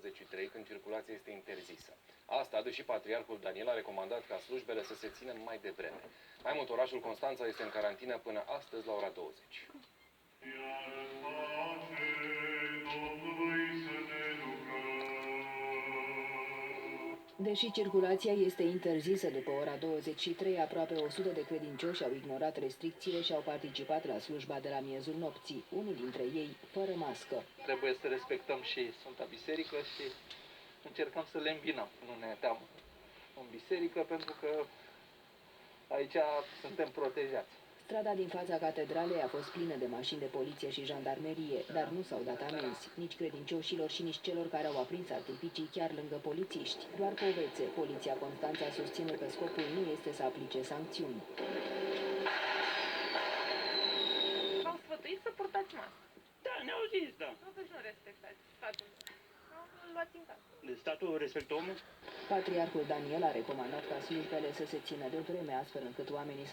23, când circulația este interzisă. Asta, deși Patriarhul Daniel a recomandat ca slujbele să se țină mai devreme. Mai mult, orașul Constanța este în carantină până astăzi la ora 20. Deși circulația este interzisă după ora 23, aproape 100 de credincioși au ignorat restricțiile și au participat la slujba de la miezul nopții, unul dintre ei fără mască. Trebuie să respectăm și Sfânta Biserică și încercăm să le îmbinăm, nu ne teamă în biserică, pentru că aici suntem protejați. Strada din fața catedralei a fost plină de mașini de poliție și jandarmerie, dar nu s-au dat amenzi, nici credincioșilor și nici celor care au aprins artificii chiar lângă polițiști. Doar povețe, Poliția Constanța susține că scopul nu este să aplice sancțiuni. V-au sfătuit să purtați mască. Da, ne-au zis, da. Totuși nu respectați statul. Nu luați în casă. Statul respectă omul? Patriarhul Daniel a recomandat ca slujbele să se țină de vreme, astfel încât oamenii să